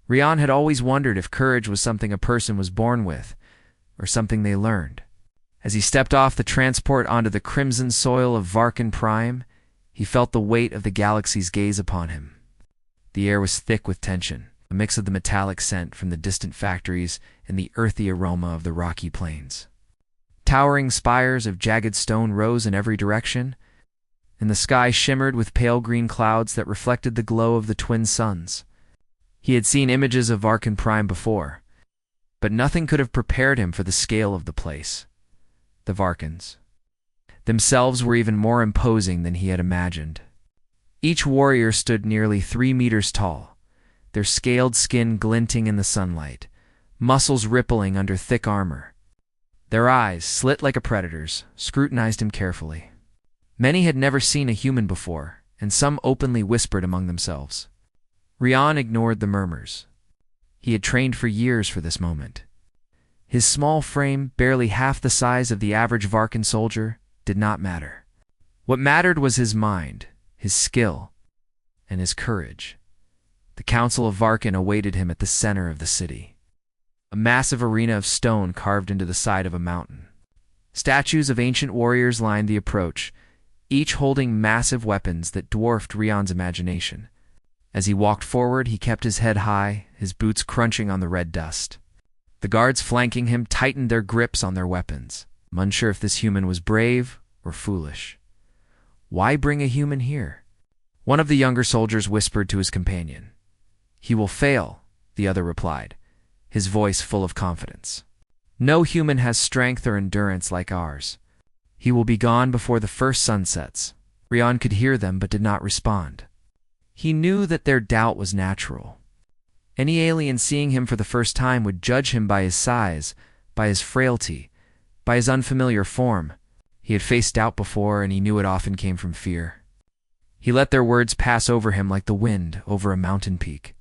Rian had always wondered if courage was something a person was born with, or something they learned. As he stepped off the transport onto the crimson soil of Varkan Prime, he felt the weight of the galaxy's gaze upon him. The air was thick with tension, a mix of the metallic scent from the distant factories and the earthy aroma of the rocky plains. Towering spires of jagged stone rose in every direction, and the sky shimmered with pale green clouds that reflected the glow of the twin suns. He had seen images of Varkan Prime before, but nothing could have prepared him for the scale of the place. The Varkans themselves were even more imposing than he had imagined. Each warrior stood nearly 3 meters tall, their scaled skin glinting in the sunlight, muscles rippling under thick armor. Their eyes, slit like a predator's, scrutinized him carefully. Many had never seen a human before, and some openly whispered among themselves. Rian ignored the murmurs. He had trained for years for this moment. His small frame, barely half the size of the average Varkan soldier, did not matter. What mattered was his mind, his skill, and his courage. The Council of Varkan awaited him at the center of the city, a massive arena of stone carved into the side of a mountain. Statues of ancient warriors lined the approach, each holding massive weapons that dwarfed Rian's imagination. As he walked forward, he kept his head high, his boots crunching on the red dust. The guards flanking him tightened their grips on their weapons, unsure if this human was brave or foolish. Why bring a human here? One of the younger soldiers whispered to his companion. "He will fail," the other replied, his voice full of confidence. "No human has strength or endurance like ours. He will be gone before the first sun sets." Rian could hear them but did not respond. He knew that their doubt was natural. Any alien seeing him for the first time would judge him by his size, by his frailty, by his unfamiliar form. He had faced doubt before, and he knew it often came from fear. He let their words pass over him like the wind over a mountain peak.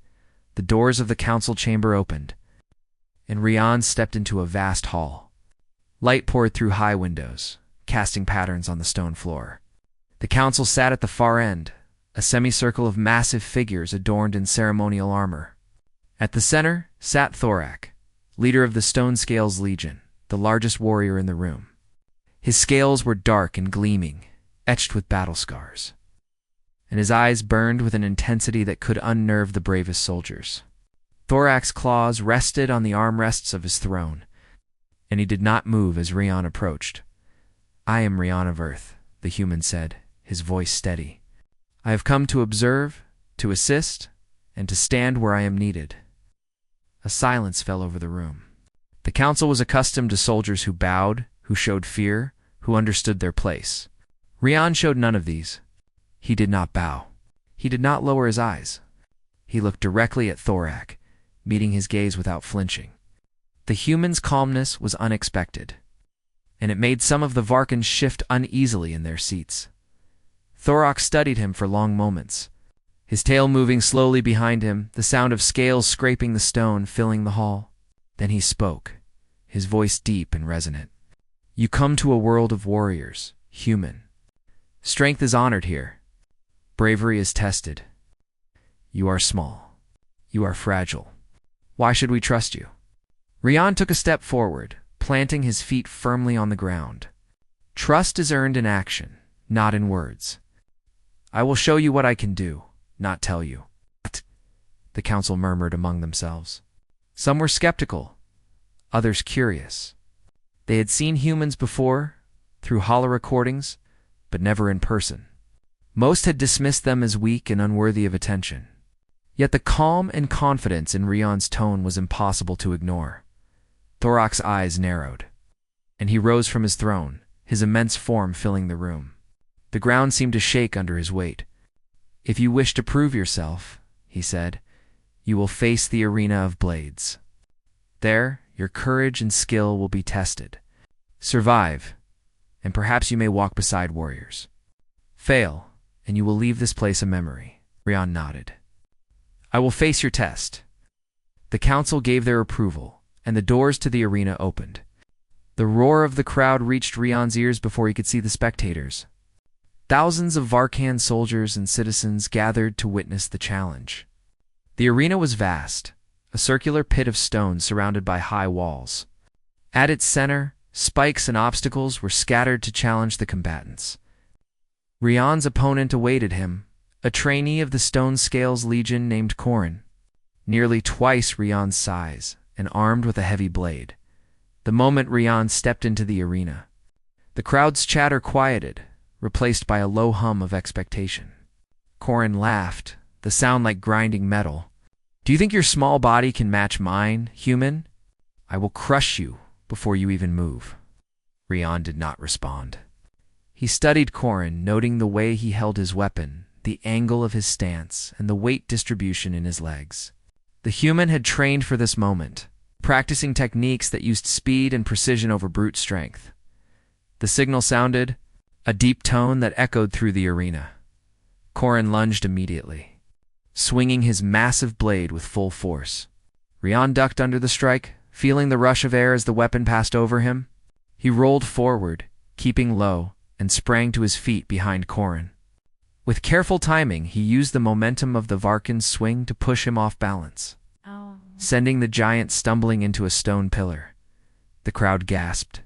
The doors of the council chamber opened, and Rian stepped into a vast hall. Light poured through high windows, casting patterns on the stone floor. The council sat at the far end, a semicircle of massive figures adorned in ceremonial armor. At the center sat Thorak, leader of the Stone Scales Legion, the largest warrior in the room. His scales were dark and gleaming, etched with battle scars, and his eyes burned with an intensity that could unnerve the bravest soldiers. Thorak's claws rested on the armrests of his throne, and he did not move as Rian approached. "I am Rian of Earth," the human said, his voice steady. "I have come to observe, to assist, and to stand where I am needed." A silence fell over the room. The council was accustomed to soldiers who bowed, who showed fear, who understood their place. Rian showed none of these. He did not bow. He did not lower his eyes. He looked directly at Thorak, meeting his gaze without flinching. The human's calmness was unexpected, and it made some of the Varkans shift uneasily in their seats. Thorak studied him for long moments, his tail moving slowly behind him, the sound of scales scraping the stone filling the hall. Then he spoke, his voice deep and resonant. "You come to a world of warriors, human. Strength is honored here. Bravery is tested. You are small. You are fragile. Why should we trust you?" Rian took a step forward, planting his feet firmly on the ground. "Trust is earned in action, not in words. I will show you what I can do, not tell you." The council murmured among themselves. Some were skeptical, others curious. They had seen humans before, through hollow recordings, but never in person. Most had dismissed them as weak and unworthy of attention. Yet the calm and confidence in Rian's tone was impossible to ignore. Thorak's eyes narrowed, and he rose from his throne, his immense form filling the room. The ground seemed to shake under his weight. "If you wish to prove yourself," he said, "you will face the arena of blades. There, your courage and skill will be tested. Survive, and perhaps you may walk beside warriors. Fail, and you will leave this place a memory." Rian nodded. "I will face your test." The council gave their approval, and the doors to the arena opened. The roar of the crowd reached Rian's ears before he could see the spectators. Thousands of Varkan soldiers and citizens gathered to witness the challenge. The arena was vast, a circular pit of stone surrounded by high walls. At its center, spikes and obstacles were scattered to challenge the combatants. Rian's opponent awaited him, a trainee of the Stone Scales Legion named Corin, nearly twice Rian's size and armed with a heavy blade. The moment Rian stepped into the arena, the crowd's chatter quieted, replaced by a low hum of expectation. Corin laughed, the sound like grinding metal. "Do you think your small body can match mine, human? I will crush you before you even move." Rian did not respond. He studied Corin, noting the way he held his weapon, the angle of his stance, and the weight distribution in his legs. The human had trained for this moment, practicing techniques that used speed and precision over brute strength. The signal sounded, a deep tone that echoed through the arena. Corin lunged immediately, swinging his massive blade with full force. Rian ducked under the strike, feeling the rush of air as the weapon passed over him. He rolled forward, keeping low, and sprang to his feet behind Corin. With careful timing, he used the momentum of the Varkan's swing to push him off balance, sending the giant stumbling into a stone pillar. The crowd gasped.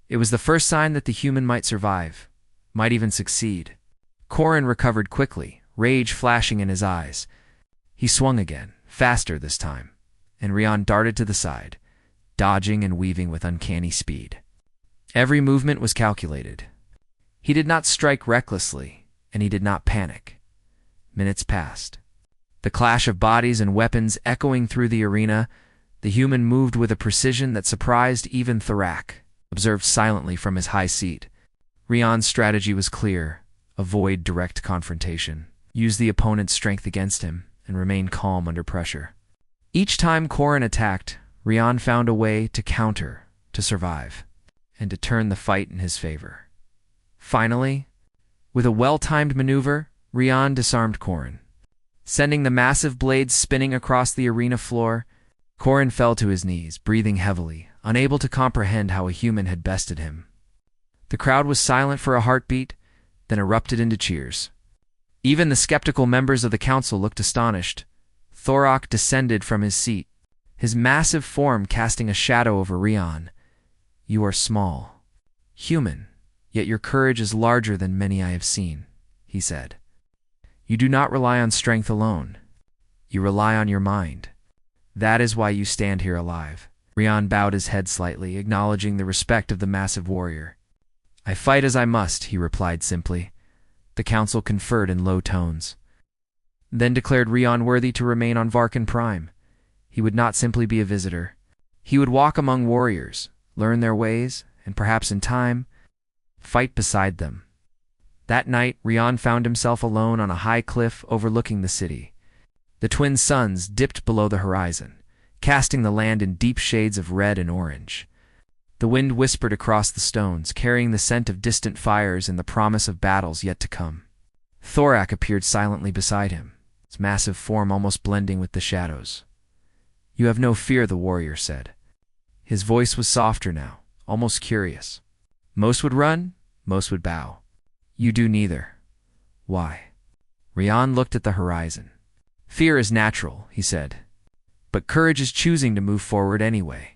It was the first sign that the human might survive, might even succeed. Corin recovered quickly, rage flashing in his eyes. He swung again, faster this time, and Rian darted to the side, dodging and weaving with uncanny speed. Every movement was calculated. He did not strike recklessly, and he did not panic. Minutes passed. The clash of bodies and weapons echoing through the arena, the human moved with a precision that surprised even Thorak, observed silently from his high seat. Rian's strategy was clear: avoid direct confrontation, use the opponent's strength against him, and remain calm under pressure. Each time Corin attacked, Rian found a way to counter, to survive, and to turn the fight in his favor. Finally, with a well-timed maneuver, Rian disarmed Corin. Sending the massive blade spinning across the arena floor, Corin fell to his knees, breathing heavily, unable to comprehend how a human had bested him. The crowd was silent for a heartbeat, then erupted into cheers. Even the skeptical members of the council looked astonished. Thorak descended from his seat, his massive form casting a shadow over Rian. "You are small, human, yet your courage is larger than many I have seen," he said. "You do not rely on strength alone. You rely on your mind. That is why you stand here alive." Rian bowed his head slightly, acknowledging the respect of the massive warrior. "I fight as I must," he replied simply. The council conferred in low tones, then declared Rian worthy to remain on Varkan Prime. He would not simply be a visitor. He would walk among warriors, learn their ways, and perhaps in time, fight beside them. That night, Rian found himself alone on a high cliff overlooking the city. The twin suns dipped below the horizon, casting the land in deep shades of red and orange. The wind whispered across the stones, carrying the scent of distant fires and the promise of battles yet to come. Thorak appeared silently beside him, his massive form almost blending with the shadows. "You have no fear," the warrior said. His voice was softer now, almost curious. "Most would run, most would bow. You do neither. Why?" Rian looked at the horizon. "Fear is natural," he said, "but courage is choosing to move forward anyway.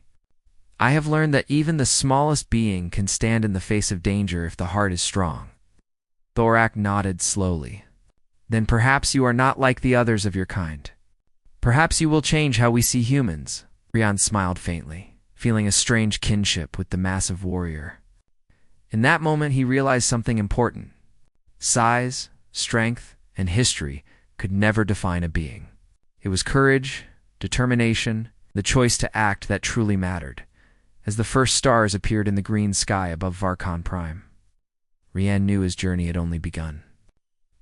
I have learned that even the smallest being can stand in the face of danger if the heart is strong." Thorak nodded slowly. "Then perhaps you are not like the others of your kind. Perhaps you will change how we see humans." Rian smiled faintly, feeling a strange kinship with the massive warrior. In that moment, he realized something important. Size, strength, and history could never define a being. It was courage, determination, the choice to act that truly mattered. As the first stars appeared in the green sky above Varkan Prime, Rian knew his journey had only begun.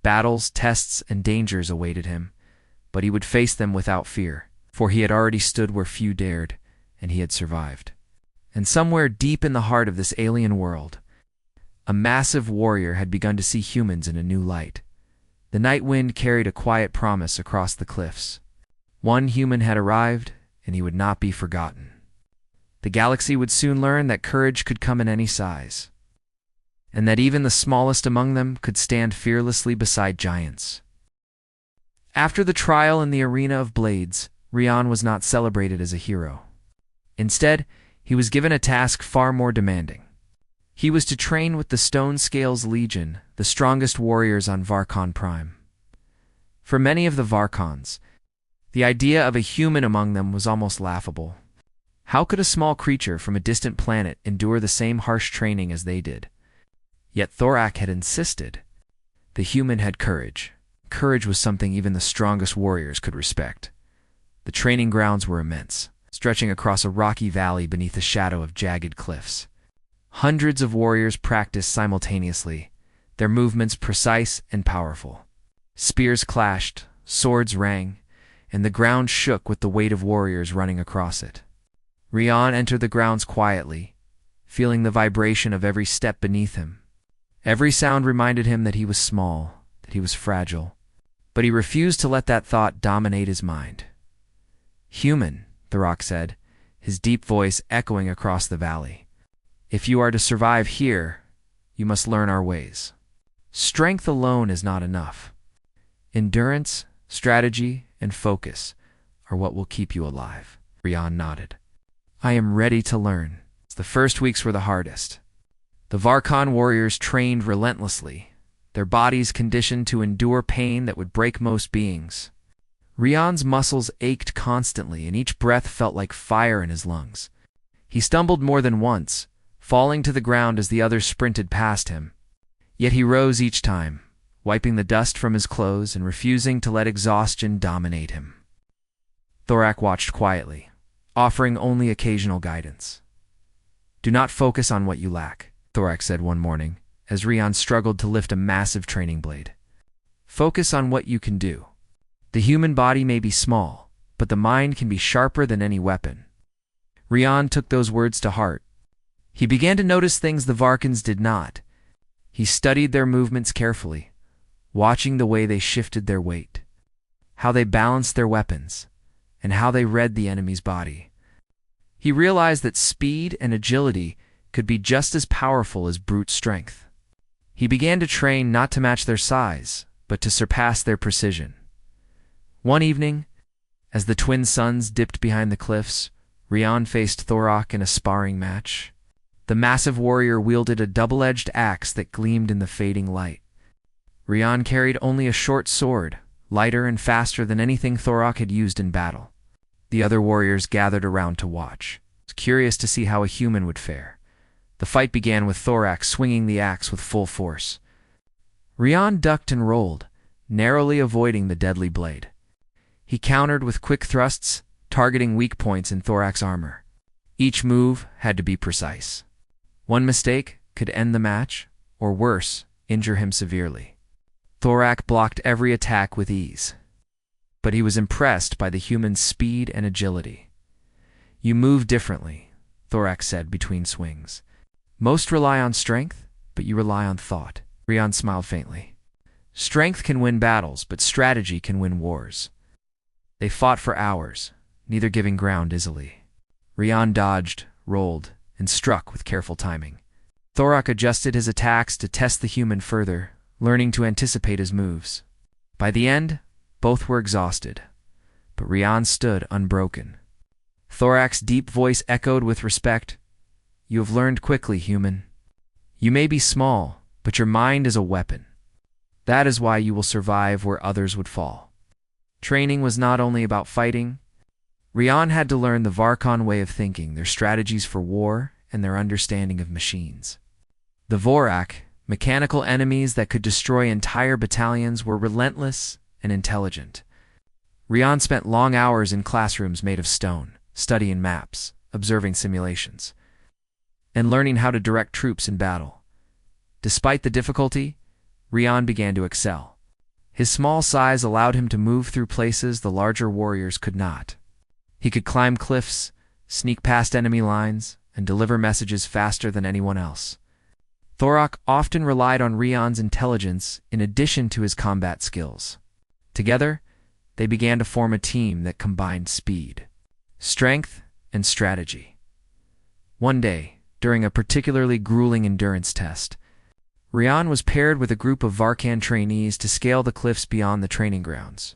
Battles, tests, and dangers awaited him, but he would face them without fear, for he had already stood where few dared, and he had survived. And somewhere deep in the heart of this alien world, a massive warrior had begun to see humans in a new light. The night wind carried a quiet promise across the cliffs. One human had arrived, and he would not be forgotten. The galaxy would soon learn that courage could come in any size, and that even the smallest among them could stand fearlessly beside giants. After the trial in the Arena of Blades, Rian was not celebrated as a hero. Instead, he was given a task far more demanding. He was to train with the Stone Scales Legion, the strongest warriors on Varkon Prime. For many of the Varkons, the idea of a human among them was almost laughable. How could a small creature from a distant planet endure the same harsh training as they did? Yet Thorak had insisted. The human had courage. Courage was something even the strongest warriors could respect. The training grounds were immense, stretching across a rocky valley beneath the shadow of jagged cliffs. Hundreds of warriors practiced simultaneously, their movements precise and powerful. Spears clashed, swords rang, and the ground shook with the weight of warriors running across it. Rian entered the grounds quietly, feeling the vibration of every step beneath him. Every sound reminded him that he was small, that he was fragile, but he refused to let that thought dominate his mind. "Human," Thorak said, his deep voice echoing across the valley. "If you are to survive here, you must learn our ways. Strength alone is not enough. Endurance, strategy, and focus are what will keep you alive." Rian nodded. "I am ready to learn." The first weeks were the hardest. The Varkon warriors trained relentlessly, their bodies conditioned to endure pain that would break most beings. Rian's muscles ached constantly, and each breath felt like fire in his lungs. He stumbled more than once, falling to the ground as the others sprinted past him. Yet he rose each time, wiping the dust from his clothes and refusing to let exhaustion dominate him. Thorak watched quietly, offering only occasional guidance. "Do not focus on what you lack," Thorak said one morning, as Rian struggled to lift a massive training blade. "Focus on what you can do. The human body may be small, but the mind can be sharper than any weapon." Rian took those words to heart. He began to notice things the Varkans did not. He studied their movements carefully, watching the way they shifted their weight, how they balanced their weapons, and how they read the enemy's body. He realized that speed and agility could be just as powerful as brute strength. He began to train not to match their size, but to surpass their precision. One evening, as the twin suns dipped behind the cliffs, Rian faced Thorak in a sparring match. The massive warrior wielded a double-edged axe that gleamed in the fading light. Rian carried only a short sword, lighter and faster than anything Thorak had used in battle. The other warriors gathered around to watch, curious to see how a human would fare. The fight began with Thorak swinging the axe with full force. Rian ducked and rolled, narrowly avoiding the deadly blade. He countered with quick thrusts, targeting weak points in Thorak's armor. Each move had to be precise. One mistake could end the match, or worse, injure him severely. Thorak blocked every attack with ease, but he was impressed by the human's speed and agility. "You move differently," Thorak said between swings. "Most rely on strength, but you rely on thought." Rian smiled faintly. "Strength can win battles, but strategy can win wars." They fought for hours, neither giving ground easily. Rian dodged, rolled, and struck with careful timing. Thorak adjusted his attacks to test the human further, learning to anticipate his moves. By the end, both were exhausted, but Rian stood unbroken. Thorak's deep voice echoed with respect. "You have learned quickly, human. You may be small, but your mind is a weapon. That is why you will survive where others would fall." Training was not only about fighting. Rian had to learn the Varkon way of thinking, their strategies for war, and their understanding of machines. The Vorak, mechanical enemies that could destroy entire battalions, were relentless and intelligent. Rian spent long hours in classrooms made of stone, studying maps, observing simulations, and learning how to direct troops in battle. Despite the difficulty, Rian began to excel. His small size allowed him to move through places the larger warriors could not. He could climb cliffs, sneak past enemy lines, and deliver messages faster than anyone else. Thorak often relied on Rian's intelligence in addition to his combat skills. Together, they began to form a team that combined speed, strength, and strategy. One day, during a particularly grueling endurance test, Rian was paired with a group of Varkan trainees to scale the cliffs beyond the training grounds.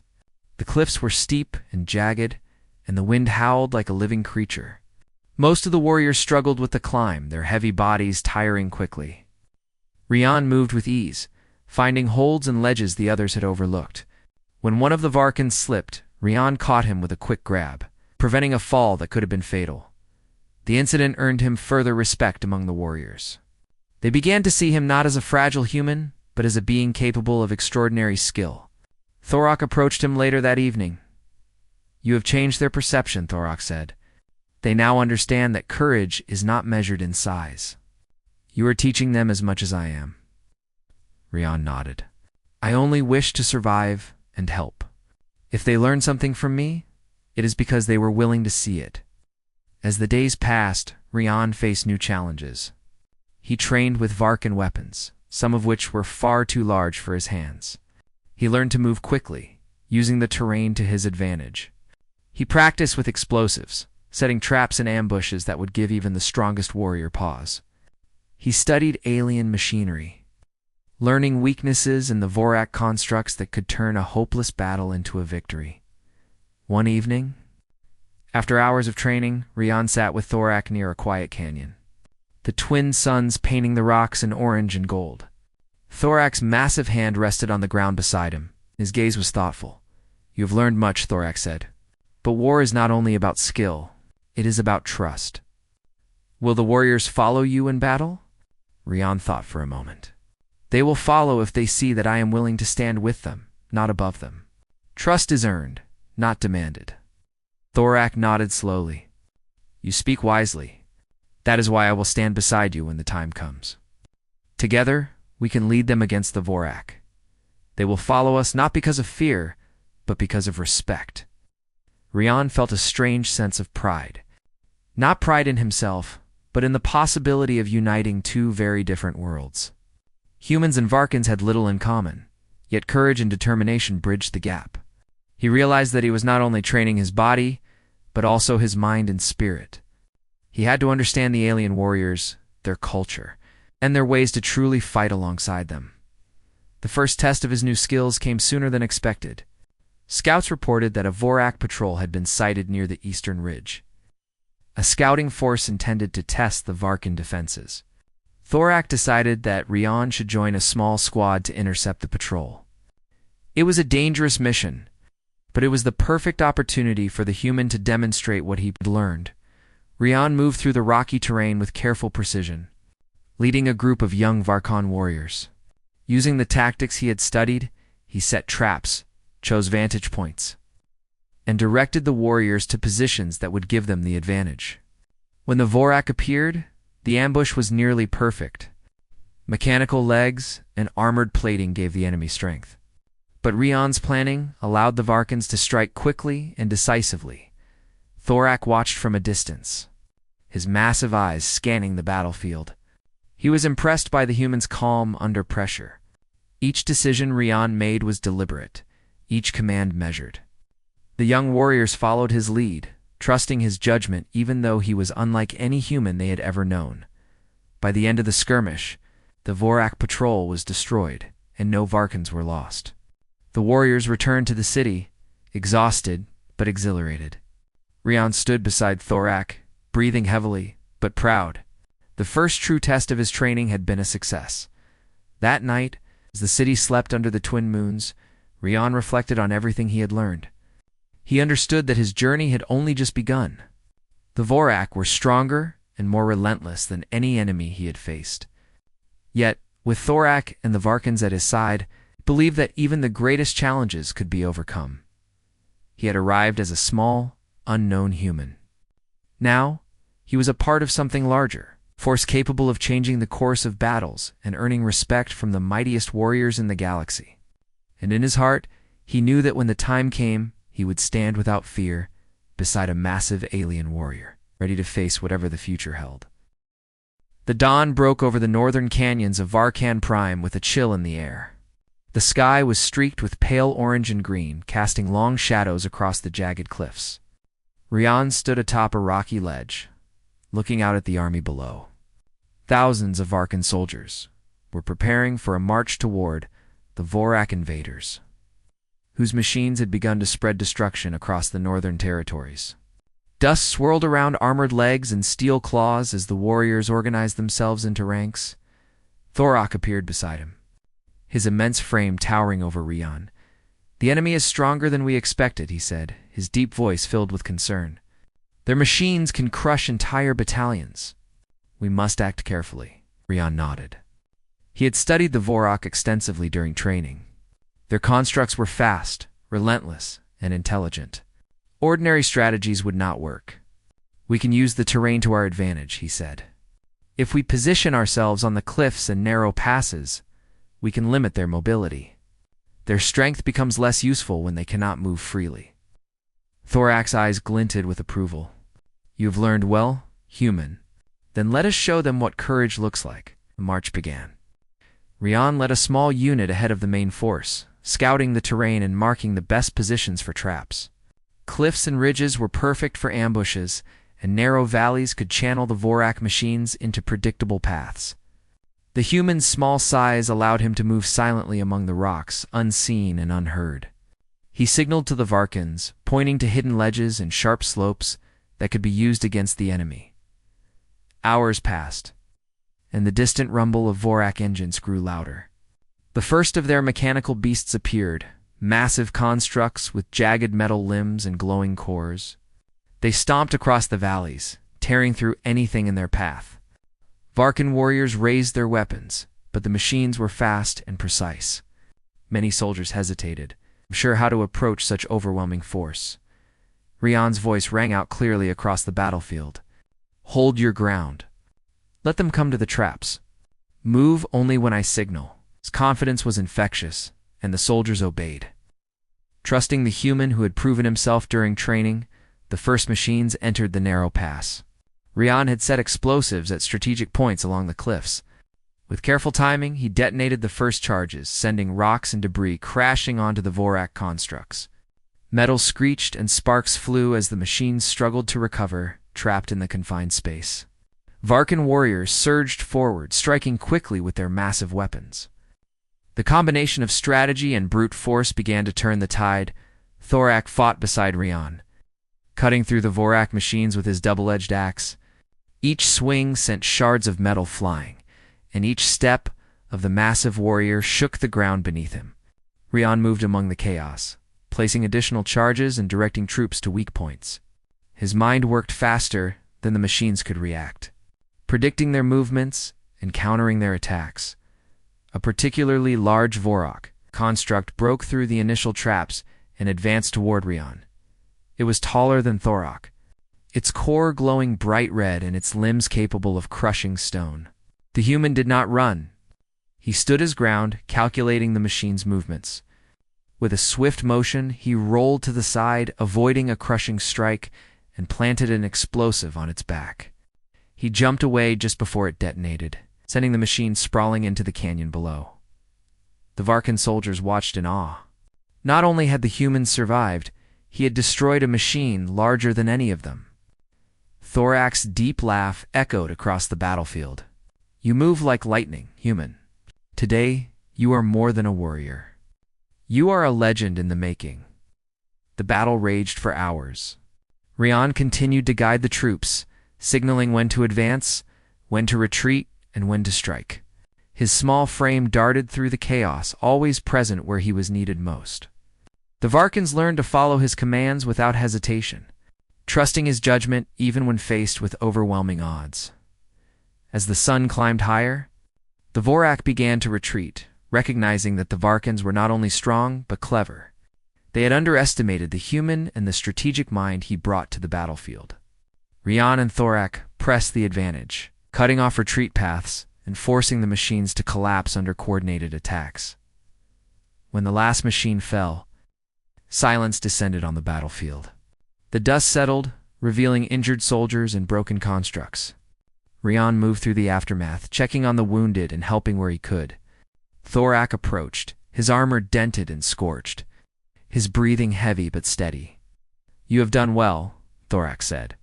The cliffs were steep and jagged, and the wind howled like a living creature. Most of the warriors struggled with the climb, their heavy bodies tiring quickly. Rian moved with ease, finding holds and ledges the others had overlooked. When one of the Varkans slipped, Rian caught him with a quick grab, preventing a fall that could have been fatal. The incident earned him further respect among the warriors. They began to see him not as a fragile human, but as a being capable of extraordinary skill. Thorak approached him later that evening. "You have changed their perception," Thorak said. "They now understand that courage is not measured in size. You are teaching them as much as I am." Rian nodded. "I only wish to survive and help. If they learn something from me, it is because they were willing to see it." As the days passed, Rian faced new challenges. He trained with Varkan weapons, some of which were far too large for his hands. He learned to move quickly, using the terrain to his advantage. He practiced with explosives, setting traps and ambushes that would give even the strongest warrior pause. He studied alien machinery, learning weaknesses in the Vorak constructs that could turn a hopeless battle into a victory. One evening, after hours of training, Rian sat with Thorak near a quiet canyon, the twin suns painting the rocks in orange and gold. Thorak's massive hand rested on the ground beside him. His gaze was thoughtful. "You have learned much," Thorak said. "But war is not only about skill. It is about trust. Will the warriors follow you in battle?" Rian thought for a moment. "They will follow if they see that I am willing to stand with them, not above them. Trust is earned, not demanded." Thorak nodded slowly. "You speak wisely. That is why I will stand beside you when the time comes. Together, we can lead them against the Vorak. They will follow us not because of fear, but because of respect." Rian felt a strange sense of pride. Not pride in himself, but in the possibility of uniting two very different worlds. Humans and Varkans had little in common, yet courage and determination bridged the gap. He realized that he was not only training his body, but also his mind and spirit. He had to understand the alien warriors, their culture, and their ways to truly fight alongside them. The first test of his new skills came sooner than expected. Scouts reported that a Vorak patrol had been sighted near the eastern ridge. A scouting force intended to test the Varkan defenses. Thorak decided that Rian should join a small squad to intercept the patrol. It was a dangerous mission, but it was the perfect opportunity for the human to demonstrate what he had learned. Rian moved through the rocky terrain with careful precision, leading a group of young Varkan warriors. Using the tactics he had studied, he set traps, chose vantage points, and directed the warriors to positions that would give them the advantage. When the Vorak appeared, the ambush was nearly perfect. Mechanical legs and armored plating gave the enemy strength. But Rian's planning allowed the Varkans to strike quickly and decisively. Thorak watched from a distance, his massive eyes scanning the battlefield. He was impressed by the humans' calm under pressure. Each decision Rian made was deliberate, each command measured. The young warriors followed his lead, trusting his judgment even though he was unlike any human they had ever known. By the end of the skirmish, the Vorak patrol was destroyed, and no Varkans were lost. The warriors returned to the city, exhausted but exhilarated. Rian stood beside Thorak, breathing heavily, but proud. The first true test of his training had been a success. That night, as the city slept under the twin moons, Rian reflected on everything he had learned. He understood that his journey had only just begun. The Vorak were stronger and more relentless than any enemy he had faced. Yet, with Thorak and the Varkans at his side, he believed that even the greatest challenges could be overcome. He had arrived as a small, unknown human. Now, he was a part of something larger, a force capable of changing the course of battles and earning respect from the mightiest warriors in the galaxy. And in his heart, he knew that when the time came, he would stand without fear beside a massive alien warrior, ready to face whatever the future held. The dawn broke over the northern canyons of Varkan Prime with a chill in the air. The sky was streaked with pale orange and green, casting long shadows across the jagged cliffs. Rian stood atop a rocky ledge, looking out at the army below. Thousands of Varkan soldiers were preparing for a march toward the Vorak invaders. whose machines had begun to spread destruction across the northern territories. Dust swirled around armored legs and steel claws as the warriors organized themselves into ranks. Thorak appeared beside him, his immense frame towering over Rian. "The enemy is stronger than we expected," he said, his deep voice filled with concern. "Their machines can crush entire battalions. We must act carefully." Rian nodded. He had studied the Vorak extensively during training. Their constructs were fast, relentless, and intelligent. Ordinary strategies would not work. "We can use the terrain to our advantage," he said. "If we position ourselves on the cliffs and narrow passes, we can limit their mobility. Their strength becomes less useful when they cannot move freely." Thorak's eyes glinted with approval. "You have learned well, human. Then let us show them what courage looks like." The march began. Rian led a small unit ahead of the main force, scouting the terrain and marking the best positions for traps. Cliffs and ridges were perfect for ambushes, and narrow valleys could channel the Vorak machines into predictable paths. The human's small size allowed him to move silently among the rocks, unseen and unheard. He signaled to the Varkans, pointing to hidden ledges and sharp slopes that could be used against the enemy. Hours passed, and the distant rumble of Vorak engines grew louder. The first of their mechanical beasts appeared, massive constructs with jagged metal limbs and glowing cores. They stomped across the valleys, tearing through anything in their path. Varkan warriors raised their weapons, but the machines were fast and precise. Many soldiers hesitated, unsure how to approach such overwhelming force. Rian's voice rang out clearly across the battlefield. "Hold your ground. Let them come to the traps. Move only when I signal." His confidence was infectious, and the soldiers obeyed. Trusting the human who had proven himself during training, the first machines entered the narrow pass. Rian had set explosives at strategic points along the cliffs. With careful timing, he detonated the first charges, sending rocks and debris crashing onto the Vorak constructs. Metal screeched and sparks flew as the machines struggled to recover, trapped in the confined space. Varkan warriors surged forward, striking quickly with their massive weapons. The combination of strategy and brute force began to turn the tide. Thorak fought beside Rian, cutting through the Vorak machines with his double-edged axe. Each swing sent shards of metal flying, and each step of the massive warrior shook the ground beneath him. Rian moved among the chaos, placing additional charges and directing troops to weak points. His mind worked faster than the machines could react, predicting their movements and countering their attacks. A particularly large Vorak construct broke through the initial traps and advanced toward Rian. It was taller than Thorak, its core glowing bright red and its limbs capable of crushing stone. The human did not run. He stood his ground, calculating the machine's movements. With a swift motion, he rolled to the side, avoiding a crushing strike, and planted an explosive on its back. He jumped away just before it detonated, sending the machine sprawling into the canyon below. The Varkan soldiers watched in awe. Not only had the humans survived, he had destroyed a machine larger than any of them. Thorak's deep laugh echoed across the battlefield. "You move like lightning, human. Today, you are more than a warrior. You are a legend in the making." The battle raged for hours. Rian continued to guide the troops, signaling when to advance, when to retreat, and when to strike. His small frame darted through the chaos, always present where he was needed most. The Varkans learned to follow his commands without hesitation, trusting his judgment even when faced with overwhelming odds. As the sun climbed higher, the Vorak began to retreat, recognizing that the Varkans were not only strong but clever. They had underestimated the human and the strategic mind he brought to the battlefield. Rian and Thorak pressed the advantage, cutting off retreat paths and forcing the machines to collapse under coordinated attacks. When the last machine fell, silence descended on the battlefield. The dust settled, revealing injured soldiers and broken constructs. Rian moved through the aftermath, checking on the wounded and helping where he could. Thorak approached, his armor dented and scorched, his breathing heavy but steady. "You have done well," Thorak said,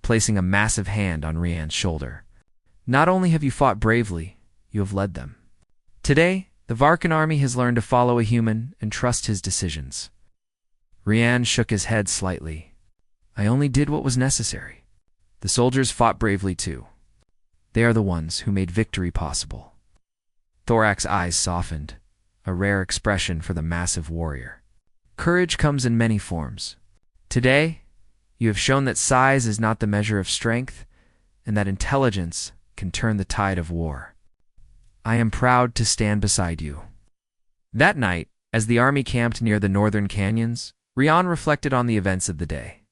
placing a massive hand on Rian's shoulder. "Not only have you fought bravely, you have led them. Today, the Varkan army has learned to follow a human and trust his decisions." Rian shook his head slightly. I only did what was necessary. The soldiers fought bravely too. They are the ones who made victory possible. Thorak's eyes softened, a rare expression for the massive warrior. Courage comes in many forms. Today, you have shown that size is not the measure of strength, and that intelligence can turn the tide of war. I am proud to stand beside you. That night, as the army camped near the northern canyons, Rian reflected on the events of the day.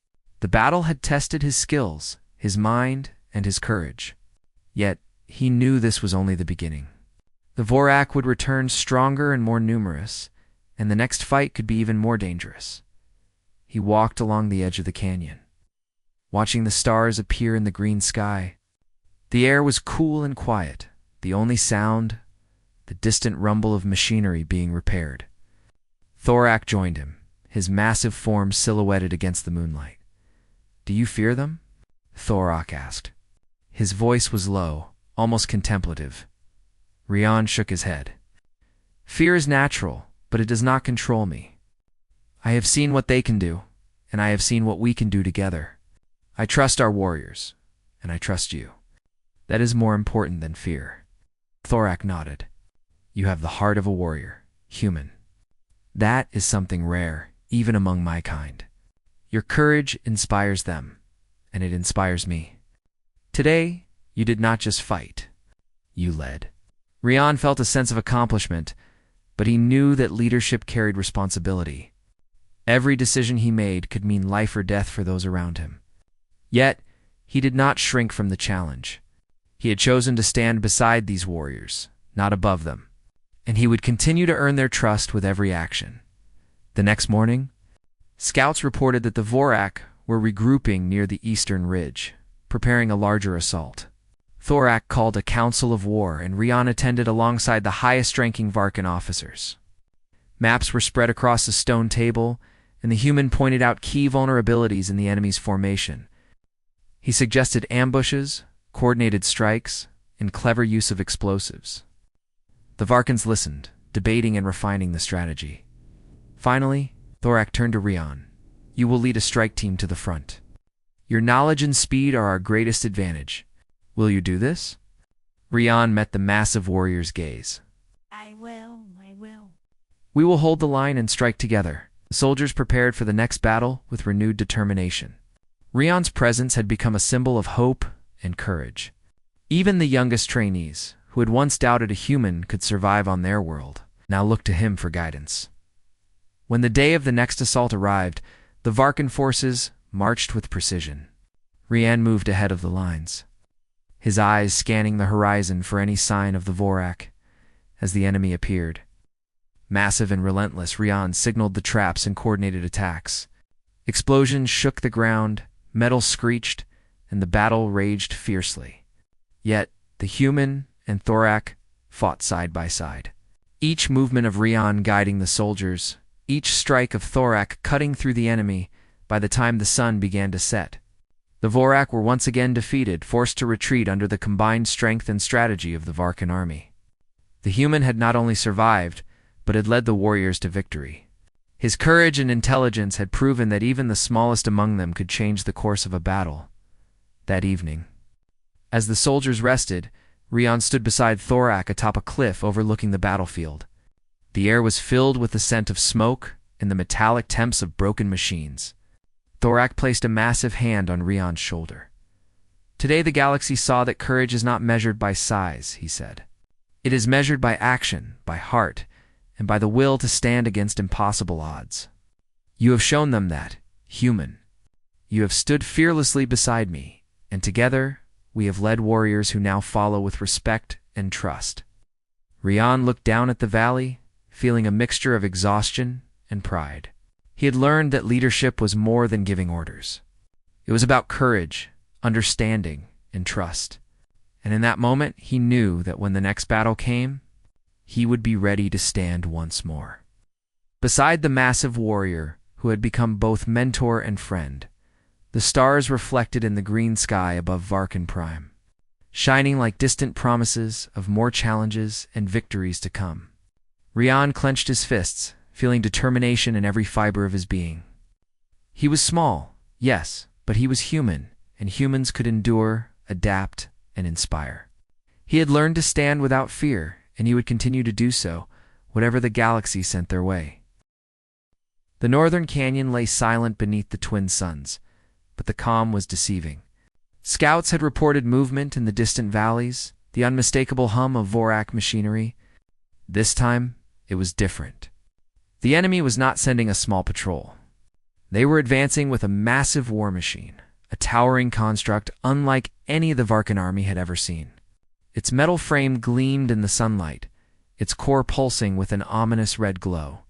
The battle had tested his skills, his mind, and his courage. Yet, he knew this was only the beginning. The Vorak would return stronger and more numerous, and the next fight could be even more dangerous. He walked along the edge of the canyon, watching the stars appear in the green sky. The air was cool and quiet, the only sound, the distant rumble of machinery being repaired. Thorak joined him, his massive form silhouetted against the moonlight. Do you fear them? Thorak asked. His voice was low, almost contemplative. Rian shook his head. Fear is natural, but it does not control me. I have seen what they can do, and I have seen what we can do together. I trust our warriors, and I trust you. That is more important than fear. Thorak nodded. You have the heart of a warrior, human. That is something rare, even among my kind. Your courage inspires them, and it inspires me. Today, you did not just fight. You led. Rian felt a sense of accomplishment, but he knew that leadership carried responsibility. Every decision he made could mean life or death for those around him. Yet, he did not shrink from the challenge. He had chosen to stand beside these warriors, not above them, and he would continue to earn their trust with every action. The next morning, scouts reported that the Vorak were regrouping near the eastern ridge, preparing a larger assault. Thorak called a council of war, and Rian attended alongside the highest-ranking Varkan officers. Maps were spread across a stone table, and the human pointed out key vulnerabilities in the enemy's formation. He suggested ambushes, coordinated strikes, and clever use of explosives. The Varkans listened, debating and refining the strategy. Finally, Thorak turned to Rian. You will lead a strike team to the front. Your knowledge and speed are our greatest advantage. Will you do this? Rian met the massive warrior's gaze. I will. We will hold the line and strike together. The soldiers prepared for the next battle with renewed determination. Rian's presence had become a symbol of hope and courage. Even the youngest trainees, who had once doubted a human could survive on their world, now looked to him for guidance. When the day of the next assault arrived, the Varkan forces marched with precision. Rian moved ahead of the lines, his eyes scanning the horizon for any sign of the Vorak as the enemy appeared. Massive and relentless, Rian signaled the traps and coordinated attacks. Explosions shook the ground, metal screeched, and the battle raged fiercely. Yet, the human and Thorak fought side by side. Each movement of Rian guiding the soldiers, each strike of Thorak cutting through the enemy by the time the sun began to set. The Vorak were once again defeated, forced to retreat under the combined strength and strategy of the Varkan army. The human had not only survived, but had led the warriors to victory. His courage and intelligence had proven that even the smallest among them could change the course of a battle. That evening, as the soldiers rested, Rian stood beside Thorak atop a cliff overlooking the battlefield. The air was filled with the scent of smoke and the metallic temps of broken machines. Thorak placed a massive hand on Rian's shoulder. Today the galaxy saw that courage is not measured by size, he said. It is measured by action, by heart, and by the will to stand against impossible odds. You have shown them that, human. You have stood fearlessly beside me, and together we have led warriors who now follow with respect and trust. Rian looked down at the valley, feeling a mixture of exhaustion and pride. He had learned that leadership was more than giving orders. It was about courage, understanding, and trust. And in that moment, he knew that when the next battle came, he would be ready to stand once more. Beside the massive warrior, who had become both mentor and friend, the stars reflected in the green sky above Varkan Prime, shining like distant promises of more challenges and victories to come. Rian clenched his fists, feeling determination in every fiber of his being. He was small, yes, but he was human, and humans could endure, adapt, and inspire. He had learned to stand without fear, and he would continue to do so, whatever the galaxy sent their way. The northern canyon lay silent beneath the twin suns, but the calm was deceiving. Scouts had reported movement in the distant valleys, the unmistakable hum of Vorak machinery. This time, it was different. The enemy was not sending a small patrol. They were advancing with a massive war machine, a towering construct unlike any the Varkan army had ever seen. Its metal frame gleamed in the sunlight, its core pulsing with an ominous red glow,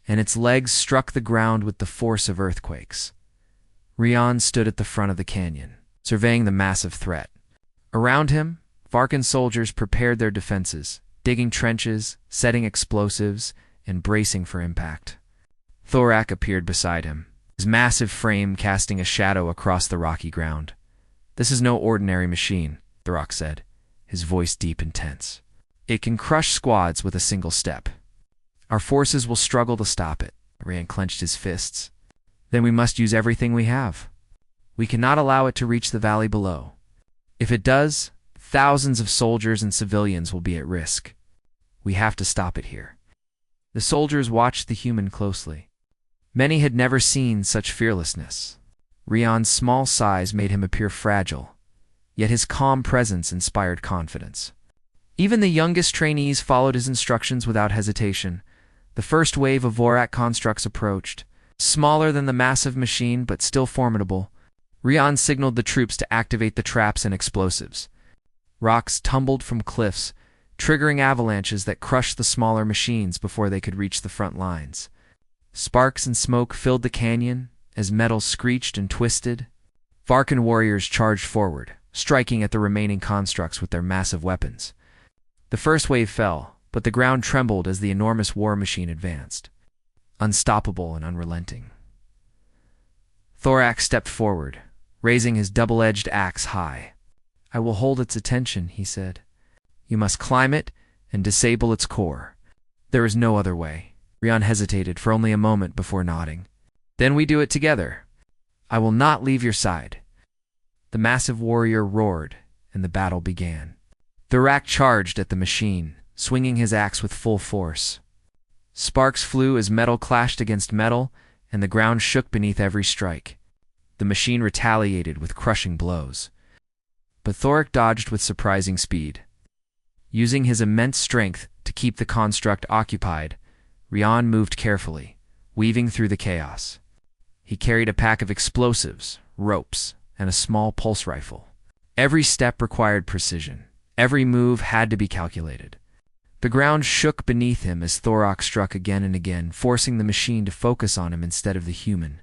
and its legs struck the ground with the force of earthquakes. Rian stood at the front of the canyon, surveying the massive threat. Around him, Varkan soldiers prepared their defenses, digging trenches, setting explosives, and bracing for impact. Thorak appeared beside him, his massive frame casting a shadow across the rocky ground. "This is no ordinary machine," Thorak said, his voice deep and tense. "It can crush squads with a single step. Our forces will struggle to stop it." Rian clenched his fists. "Then we must use everything we have. We cannot allow it to reach the valley below. If it does, thousands of soldiers and civilians will be at risk. We have to stop it here." The soldiers watched the human closely. Many had never seen such fearlessness. Rian's small size made him appear fragile, yet his calm presence inspired confidence. Even the youngest trainees followed his instructions without hesitation. The first wave of Vorak constructs approached, smaller than the massive machine but still formidable. Rian signaled the troops to activate the traps and explosives. Rocks tumbled from cliffs, triggering avalanches that crushed the smaller machines before they could reach the front lines. Sparks and smoke filled the canyon as metal screeched and twisted. Varkan warriors charged forward, striking at the remaining constructs with their massive weapons. The first wave fell, but the ground trembled as the enormous war machine advanced, unstoppable and unrelenting. Thorak stepped forward, raising his double-edged axe high. "I will hold its attention," he said. "You must climb it and disable its core. There is no other way." Rian hesitated for only a moment before nodding. "Then we do it together. I will not leave your side." The massive warrior roared, and the battle began. Thorak charged at the machine, swinging his axe with full force. Sparks flew as metal clashed against metal, and the ground shook beneath every strike. The machine retaliated with crushing blows. But Thorak dodged with surprising speed. Using his immense strength to keep the construct occupied, Rian moved carefully, weaving through the chaos. He carried a pack of explosives, ropes, and a small pulse rifle. Every step required precision. Every move had to be calculated. The ground shook beneath him as Thorak struck again and again, forcing the machine to focus on him instead of the human.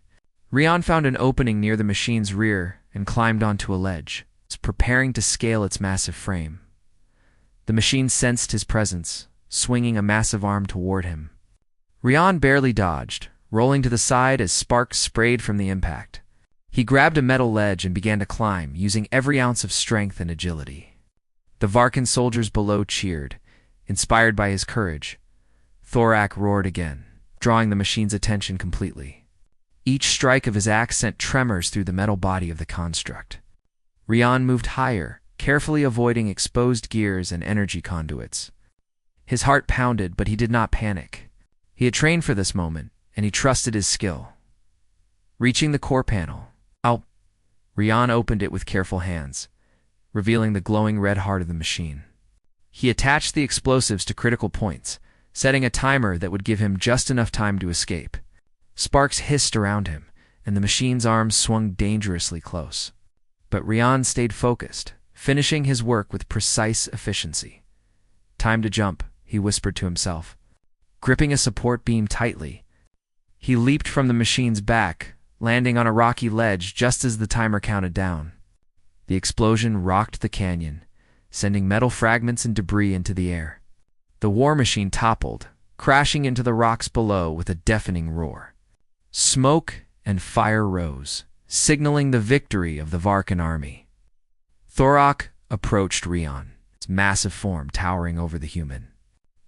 Rian found an opening near the machine's rear and climbed onto a ledge, preparing to scale its massive frame. The machine sensed his presence, swinging a massive arm toward him. Rian barely dodged, rolling to the side as sparks sprayed from the impact. He grabbed a metal ledge and began to climb, using every ounce of strength and agility. The Varkan soldiers below cheered, inspired by his courage. Thorak roared again, drawing the machine's attention completely. Each strike of his axe sent tremors through the metal body of the construct. Rian moved higher, carefully avoiding exposed gears and energy conduits. His heart pounded, but he did not panic. He had trained for this moment, and he trusted his skill. Reaching the core panel, Rian opened it with careful hands, revealing the glowing red heart of the machine. He attached the explosives to critical points, setting a timer that would give him just enough time to escape. Sparks hissed around him, and the machine's arms swung dangerously close. But Rian stayed focused, finishing his work with precise efficiency. "Time to jump," he whispered to himself. Gripping a support beam tightly, he leaped from the machine's back, landing on a rocky ledge just as the timer counted down. The explosion rocked the canyon, sending metal fragments and debris into the air. The war machine toppled, crashing into the rocks below with a deafening roar. Smoke and fire rose, signaling the victory of the Varkan army. Thorak approached Rian, its massive form towering over the human.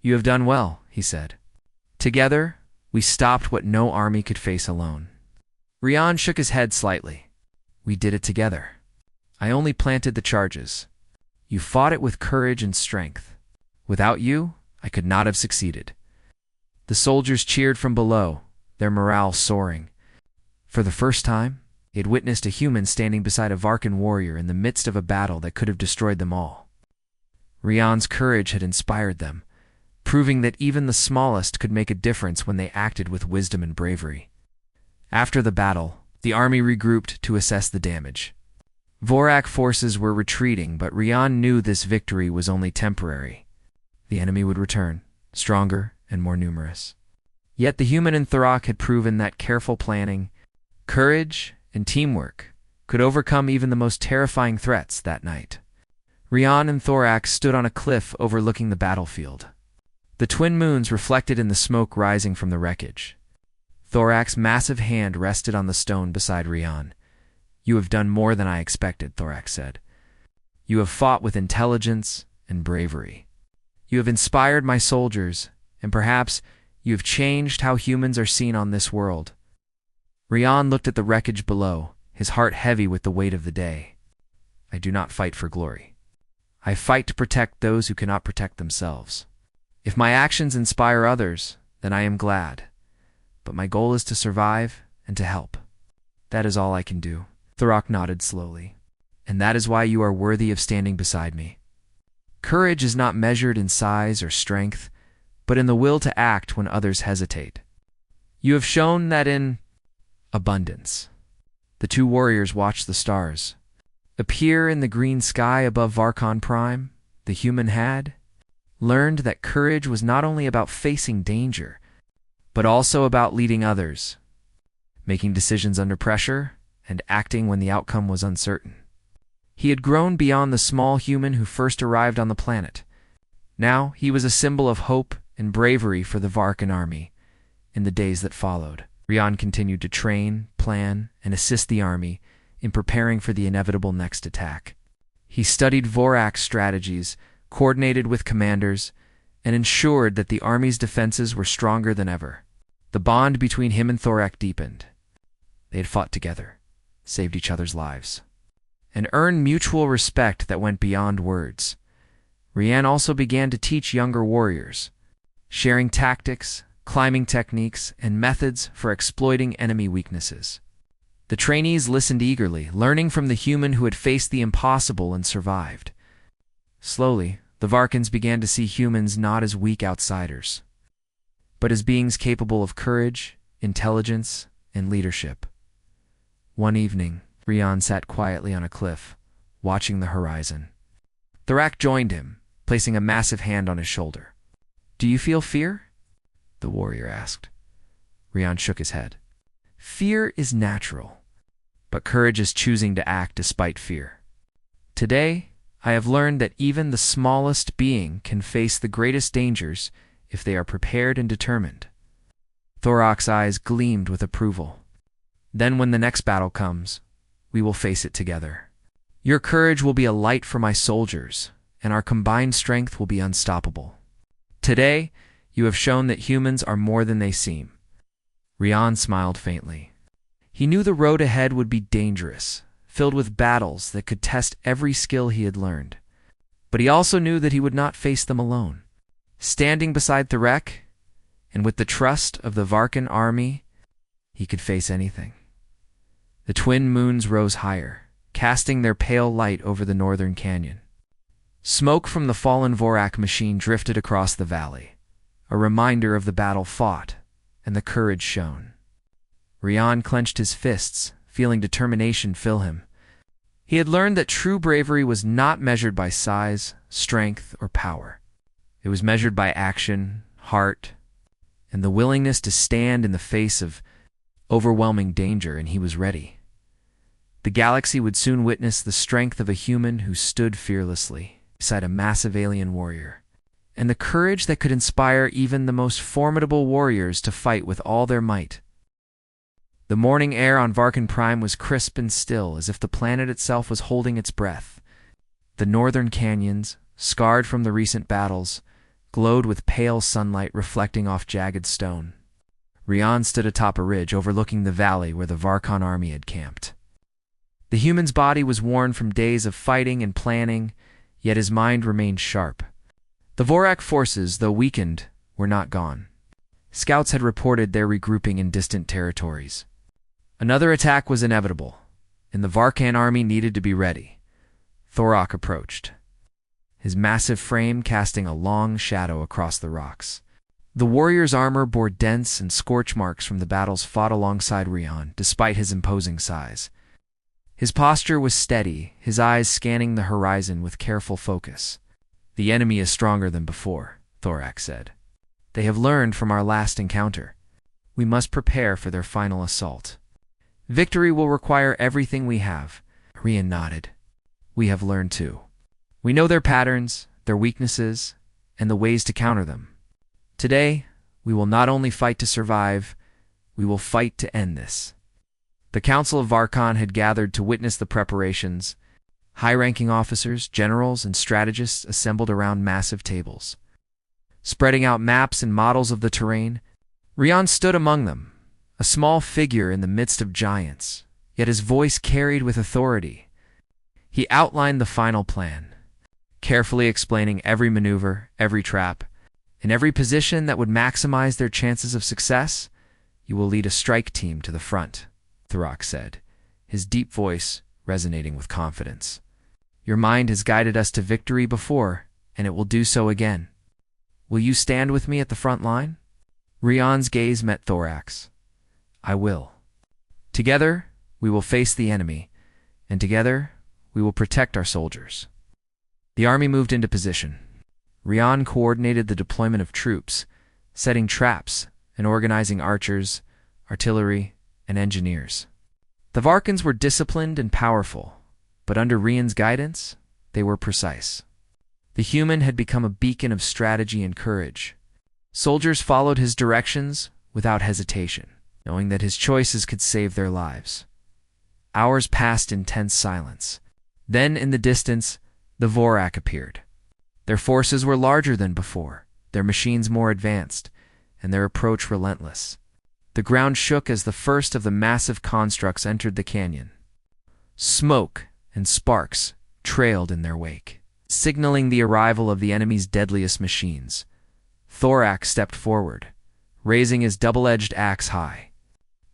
"You have done well," he said. "Together, we stopped what no army could face alone." Rian shook his head slightly. We did it together. I only planted the charges. You fought it with courage and strength. Without you, I could not have succeeded. The soldiers cheered from below, their morale soaring. For the first time, they had witnessed a human standing beside a Varkan warrior in the midst of a battle that could have destroyed them all. Rian's courage had inspired them, proving that even the smallest could make a difference when they acted with wisdom and bravery. After the battle, the army regrouped to assess the damage. Vorak forces were retreating, but Rian knew this victory was only temporary. The enemy would return, stronger and more numerous. Yet the human in Thorak had proven that careful planning, courage, and teamwork could overcome even the most terrifying threats that night. Rian and Thorak stood on a cliff overlooking the battlefield. The twin moons reflected in the smoke rising from the wreckage. Thorak's massive hand rested on the stone beside Rian. You have done more than I expected, Thorak said. You have fought with intelligence and bravery. You have inspired my soldiers, and perhaps you have changed how humans are seen on this world. Rian looked at the wreckage below, his heart heavy with the weight of the day. I do not fight for glory. I fight to protect those who cannot protect themselves. If my actions inspire others, then I am glad. But my goal is to survive and to help. That is all I can do. Thorak nodded slowly. And that is why you are worthy of standing beside me. Courage is not measured in size or strength, but in the will to act when others hesitate. You have shown that in abundance. The two warriors watched the stars appear in the green sky above Varkan Prime. The human had learned that courage was not only about facing danger, but also about leading others, making decisions under pressure, and acting when the outcome was uncertain. He had grown beyond the small human who first arrived on the planet. Now he was a symbol of hope and bravery for the Varkan army. In the days that followed, Rian continued to train, plan, and assist the army in preparing for the inevitable next attack. He studied Vorak's strategies, coordinated with commanders, and ensured that the army's defenses were stronger than ever. The bond between him and Thorak deepened. They had fought together, saved each other's lives, and earned mutual respect that went beyond words. Rian also began to teach younger warriors, sharing tactics, climbing techniques, and methods for exploiting enemy weaknesses. The trainees listened eagerly, learning from the human who had faced the impossible and survived. Slowly, the Varkans began to see humans not as weak outsiders, but as beings capable of courage, intelligence, and leadership. One evening, Rian sat quietly on a cliff, watching the horizon. Thorak joined him, placing a massive hand on his shoulder. "Do you feel fear?" the warrior asked. Rian shook his head. "Fear is natural, but courage is choosing to act despite fear. Today, I have learned that even the smallest being can face the greatest dangers if they are prepared and determined." Thorak's eyes gleamed with approval. "Then when the next battle comes, we will face it together. Your courage will be a light for my soldiers, and our combined strength will be unstoppable. Today, you have shown that humans are more than they seem." Rian smiled faintly. He knew the road ahead would be dangerous, filled with battles that could test every skill he had learned. But he also knew that he would not face them alone. Standing beside Thorak, and with the trust of the Varkan army, he could face anything. The twin moons rose higher, casting their pale light over the northern canyon. Smoke from the fallen Vorak machine drifted across the valley, a reminder of the battle fought and the courage shown. Rian clenched his fists, feeling determination fill him. He had learned that true bravery was not measured by size, strength, or power. It was measured by action, heart, and the willingness to stand in the face of overwhelming danger, and he was ready. The galaxy would soon witness the strength of a human who stood fearlessly beside a massive alien warrior, and the courage that could inspire even the most formidable warriors to fight with all their might. The morning air on Varkan Prime was crisp and still, as if the planet itself was holding its breath. The northern canyons, scarred from the recent battles, glowed with pale sunlight reflecting off jagged stone. Rian stood atop a ridge overlooking the valley where the Varkan army had camped. The human's body was worn from days of fighting and planning, yet his mind remained sharp. The Vorak forces, though weakened, were not gone. Scouts had reported their regrouping in distant territories. Another attack was inevitable, and the Varkan army needed to be ready. Thorak approached, his massive frame casting a long shadow across the rocks. The warrior's armor bore dents and scorch marks from the battles fought alongside Rian, despite his imposing size. His posture was steady, his eyes scanning the horizon with careful focus. "The enemy is stronger than before," Thorak said. "They have learned from our last encounter. We must prepare for their final assault. Victory will require everything we have." Rian nodded. "We have learned too. We know their patterns, their weaknesses, and the ways to counter them. Today, we will not only fight to survive, we will fight to end this." The Council of Varkan had gathered to witness the preparations. High-ranking officers, generals, and strategists assembled around massive tables. Spreading out maps and models of the terrain, Rian stood among them, a small figure in the midst of giants, yet his voice carried with authority. He outlined the final plan, carefully explaining every maneuver, every trap, and every position that would maximize their chances of success. "You will lead a strike team to the front," Thorak said, his deep voice resonating with confidence. "Your mind has guided us to victory before, and it will do so again. Will you stand with me at the front line?" Rian's gaze met Thorak's. "I will. Together, we will face the enemy, and together, we will protect our soldiers." The army moved into position. Rian coordinated the deployment of troops, setting traps and organizing archers, artillery, and engineers. The Varkans were disciplined and powerful, but under Rian's guidance, they were precise. The human had become a beacon of strategy and courage. Soldiers followed his directions without hesitation, knowing that his choices could save their lives. Hours passed in tense silence. Then, in the distance, the Vorak appeared. Their forces were larger than before, their machines more advanced, and their approach relentless. The ground shook as the first of the massive constructs entered the canyon. Smoke and sparks trailed in their wake, signaling the arrival of the enemy's deadliest machines. Thorak stepped forward, raising his double-edged axe high.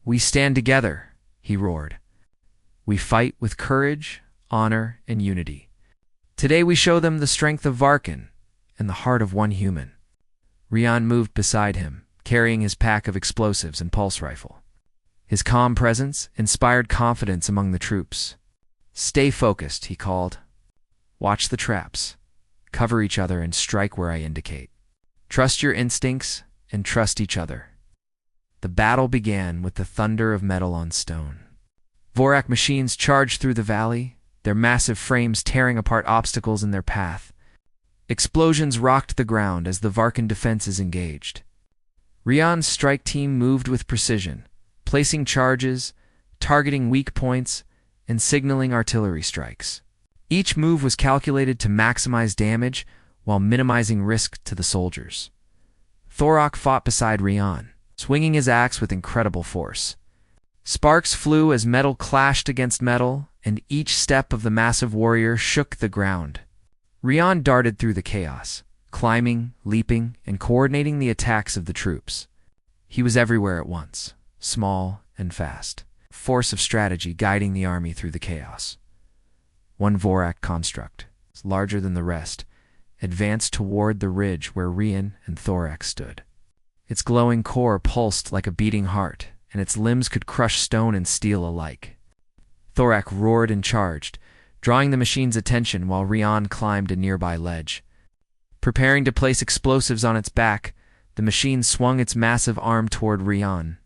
"We stand together," he roared. "We fight with courage, honor, and unity. Today we show them the strength of Varkan and the heart of one human." Rian moved beside him, carrying his pack of explosives and pulse rifle. His calm presence inspired confidence among the troops. "Stay focused," he called. "Watch the traps. Cover each other and strike where I indicate. Trust your instincts and trust each other." The battle began with the thunder of metal on stone. Vorak machines charged through the valley, their massive frames tearing apart obstacles in their path. Explosions rocked the ground as the Varkan defenses engaged. Rian's strike team moved with precision, placing charges, targeting weak points, and signaling artillery strikes. Each move was calculated to maximize damage while minimizing risk to the soldiers. Thorak fought beside Rian, swinging his axe with incredible force. Sparks flew as metal clashed against metal, and each step of the massive warrior shook the ground. Rian darted through the chaos, climbing, leaping, and coordinating the attacks of the troops. He was everywhere at once, small and fast, a force of strategy guiding the army through the chaos. One Vorak construct, larger than the rest, advanced toward the ridge where Rian and Thorak stood. Its glowing core pulsed like a beating heart, and its limbs could crush stone and steel alike. Thorak roared and charged, drawing the machine's attention while Rian climbed a nearby ledge. Preparing to place explosives on its back, the machine swung its massive arm toward Rian.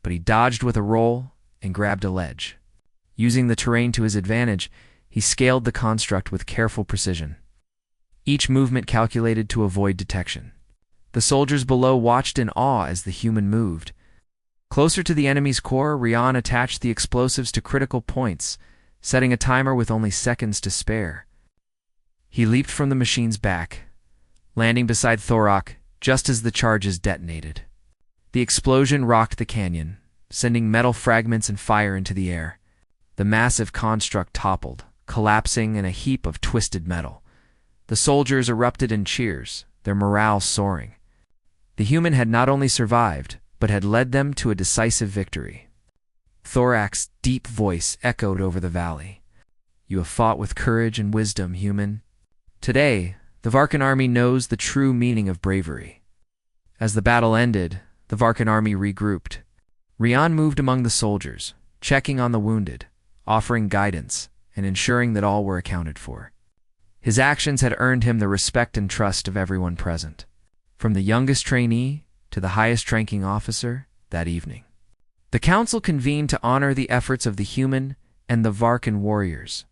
But he dodged with a roll and grabbed a ledge. Using the terrain to his advantage, he scaled the construct with careful precision. Each movement calculated to avoid detection. The soldiers below watched in awe as the human moved. Closer to the enemy's core, Rian attached the explosives to critical points, setting a timer with only seconds to spare. He leaped from the machine's back, landing beside Thorak just as the charges detonated. The explosion rocked the canyon, sending metal fragments and fire into the air. The massive construct toppled, collapsing in a heap of twisted metal. The soldiers erupted in cheers, their morale soaring. The human had not only survived, but had led them to a decisive victory. Thorak's deep voice echoed over the valley. "You have fought with courage and wisdom, human. Today, the Varkan army knows the true meaning of bravery." As the battle ended, the Varkan army regrouped. Rian moved among the soldiers, checking on the wounded, offering guidance, and ensuring that all were accounted for. His actions had earned him the respect and trust of everyone present, from the youngest trainee to the highest-ranking officer that evening. The council convened to honor the efforts of the human and the Varkan warriors.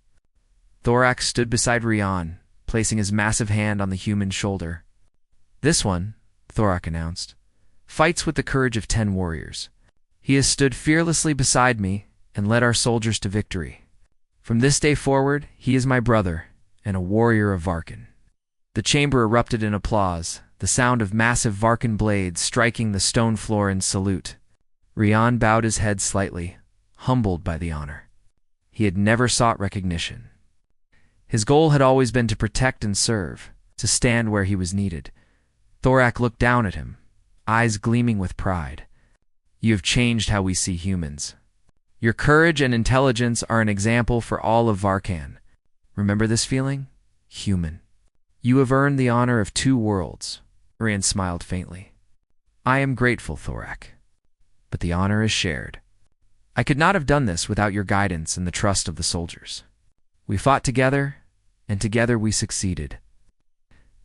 Thorak stood beside Rian, placing his massive hand on the human's shoulder. "This one," Thorak announced, "fights with the courage of 10 warriors. He has stood fearlessly beside me and led our soldiers to victory. From this day forward, he is my brother and a warrior of Varkan." The chamber erupted in applause, the sound of massive Varkan blades striking the stone floor in salute. Rian bowed his head slightly, humbled by the honor. He had never sought recognition. His goal had always been to protect and serve, to stand where he was needed. Thorak looked down at him, eyes gleaming with pride. "You have changed how we see humans. Your courage and intelligence are an example for all of Varkan. Remember this feeling? Human. You have earned the honor of 2 worlds." Rian smiled faintly. "I am grateful, Thorak, but the honor is shared. I could not have done this without your guidance and the trust of the soldiers. We fought together, and together we succeeded."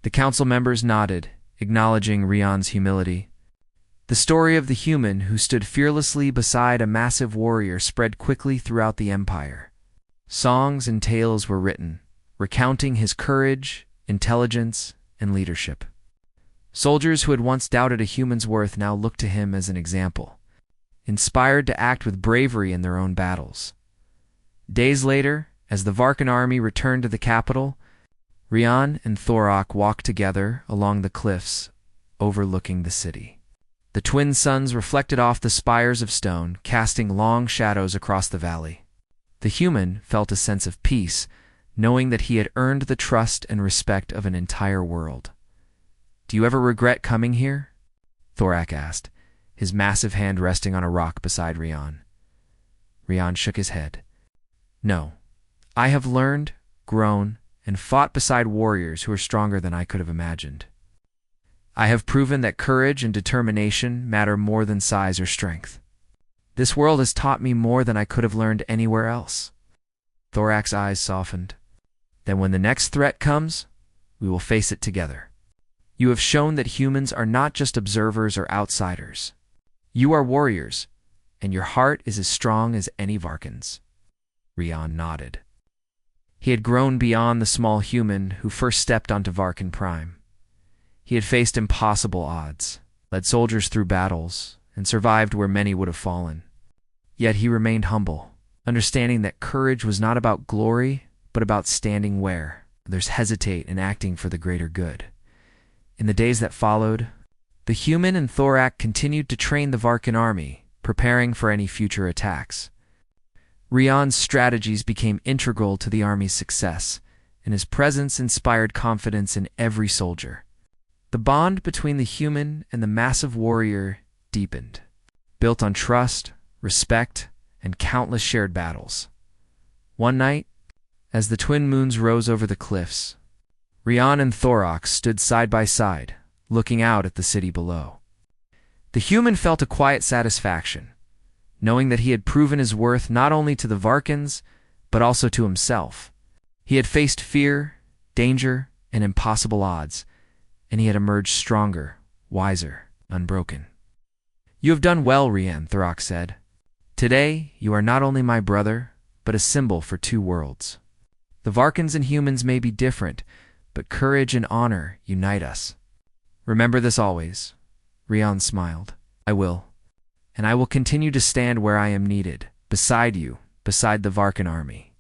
The council members nodded, acknowledging Rian's humility. The story of the human who stood fearlessly beside a massive warrior spread quickly throughout the empire. Songs and tales were written, recounting his courage, intelligence, and leadership. Soldiers who had once doubted a human's worth now looked to him as an example, inspired to act with bravery in their own battles. Days later, as the Varkan army returned to the capital, Rian and Thorak walked together along the cliffs overlooking the city. The twin suns reflected off the spires of stone, casting long shadows across the valley. The human felt a sense of peace, knowing that he had earned the trust and respect of an entire world. "Do you ever regret coming here?" Thorak asked, his massive hand resting on a rock beside Rian. Rian shook his head. "No. I have learned, grown, and fought beside warriors who are stronger than I could have imagined. I have proven that courage and determination matter more than size or strength. This world has taught me more than I could have learned anywhere else." Thorak's eyes softened. "Then when the next threat comes, we will face it together. You have shown that humans are not just observers or outsiders. You are warriors, and your heart is as strong as any Varkan's." Rian nodded. He had grown beyond the small human who first stepped onto Varkan Prime. He had faced impossible odds, led soldiers through battles, and survived where many would have fallen. Yet he remained humble, understanding that courage was not about glory, but about standing where others hesitate and acting for the greater good. In the days that followed, the human and Thorak continued to train the Varkan army, preparing for any future attacks. Rian's strategies became integral to the army's success, and his presence inspired confidence in every soldier. The bond between the human and the massive warrior deepened, built on trust, respect, and countless shared battles. One night, as the twin moons rose over the cliffs, Rian and Thorak stood side by side, looking out at the city below. The human felt a quiet satisfaction, knowing that he had proven his worth not only to the Varkans, but also to himself. He had faced fear, danger, and impossible odds, and he had emerged stronger, wiser, unbroken. "You have done well, Rian," Thorak said. "Today, you are not only my brother, but a symbol for 2 worlds. The Varkans and humans may be different, but courage and honor unite us. Remember this always." Rian smiled. "I will. And I will continue to stand where I am needed, beside you, beside the Varkan army.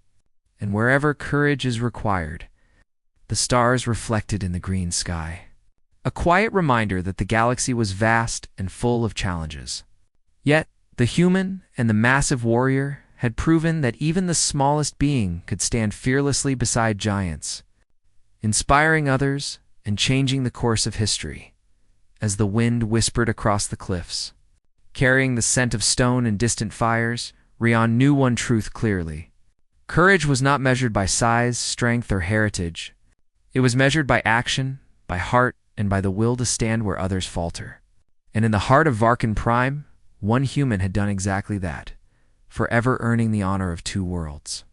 And wherever courage is required, the stars reflected in the green sky. a quiet reminder that the galaxy was vast and full of challenges. Yet, the human and the massive warrior had proven that even the smallest being could stand fearlessly beside giants, inspiring others and changing the course of history. As the wind whispered across the cliffs, carrying the scent of stone and distant fires, Rian knew one truth clearly. Courage was not measured by size, strength, or heritage. It was measured by action, by heart, and by the will to stand where others falter. And in the heart of Varkan Prime, one human had done exactly that, forever earning the honor of two worlds.